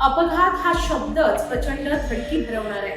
अपघात हा शब्दच प्रचंड धडकी भरवणार आहे,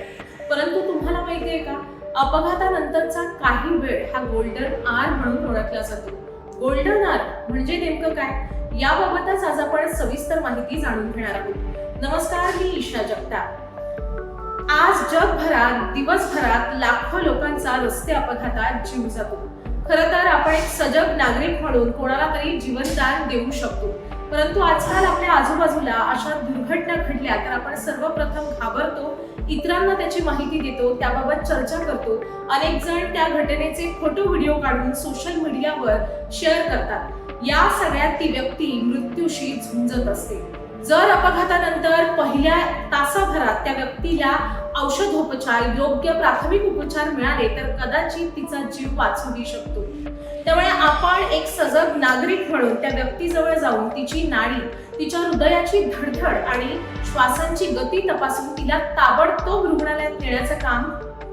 परंतु तुम्हाला माहिती आहे का, अपघातानंतरचा काही वेळ हा गोल्डन आर म्हणून ओळखला जातो. गोल्डन आर म्हणजे नेमकं काय, याबाबतच आज आपण सविस्तर माहिती जाणून घेणार आहोत. नमस्कार, मी ईशा जगताप. आज जगभरात दिवसभरात लाखो लोकांचा रस्ते अपघातात जीव जातो. खरं तर आपण एक सजग नागरिक म्हणून कोणाला तरी जीवनदान देऊ शकतो, परंतु आजकाल आपल्या आजूबाजूला अशा दुर्घटना घडल्या तर आपण सर्वप्रथम घाबरतो, इतरांना त्याची माहिती देतो, त्याबाबत चर्चा करतो. अनेक जण त्या घटनेचे फोटो व्हिडिओ काढून सोशल मीडियावर शेअर करतात. या सगळ्यात ती व्यक्ती मृत्यूशी झुंजत असते. जर अपघातानंतर पहिल्या तासाभरात त्या व्यक्तीला औषधोपचार, योग्य प्राथमिक उपचार मिळाले तर कदाचित तिचा जीव वाचवू शकतो. त्यामुळे आपण एक सजग नागरिक म्हणून त्या व्यक्तीजवळ जाऊन तिची नाडी, तिच्या हृदयाची धडधड आणि श्वासांची गती तपासून तिला ताबडतोब रुग्णालयात नेण्याचं काम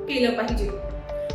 केलं पाहिजे.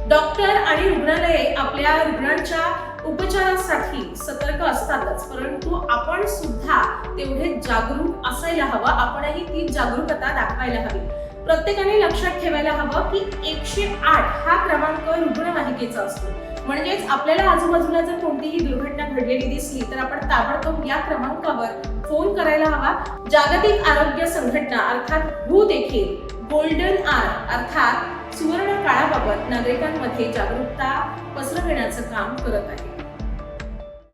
डॉक्टर आणि रुग्णालये आपल्या रुग्णांच्या उपचारासाठी सतर्क असतातच, परंतु आपण सुद्धा तेवढे जागरूक असायला हवं. आपणही ती जागरूकता दाखवायला हवी. प्रत्येकाने लक्षात ठेवायला हवं की 108 हा क्रमांक रुग्णवाहिकेचा असतो. म्हणजेच आपल्याला आजूबाजूला जर कोणतीही दुर्घटना घडलेली दिसली तर आपण ताबडतोब या क्रमांकावर फोन करायला हवा. जागतिक आरोग्य संघटना अर्थात WHO देखील गोल्डन आर अर्थात सुवर्ण काळाबाबत नागरिकांमध्ये जागरूकता पसरविण्याचं काम करत आहे.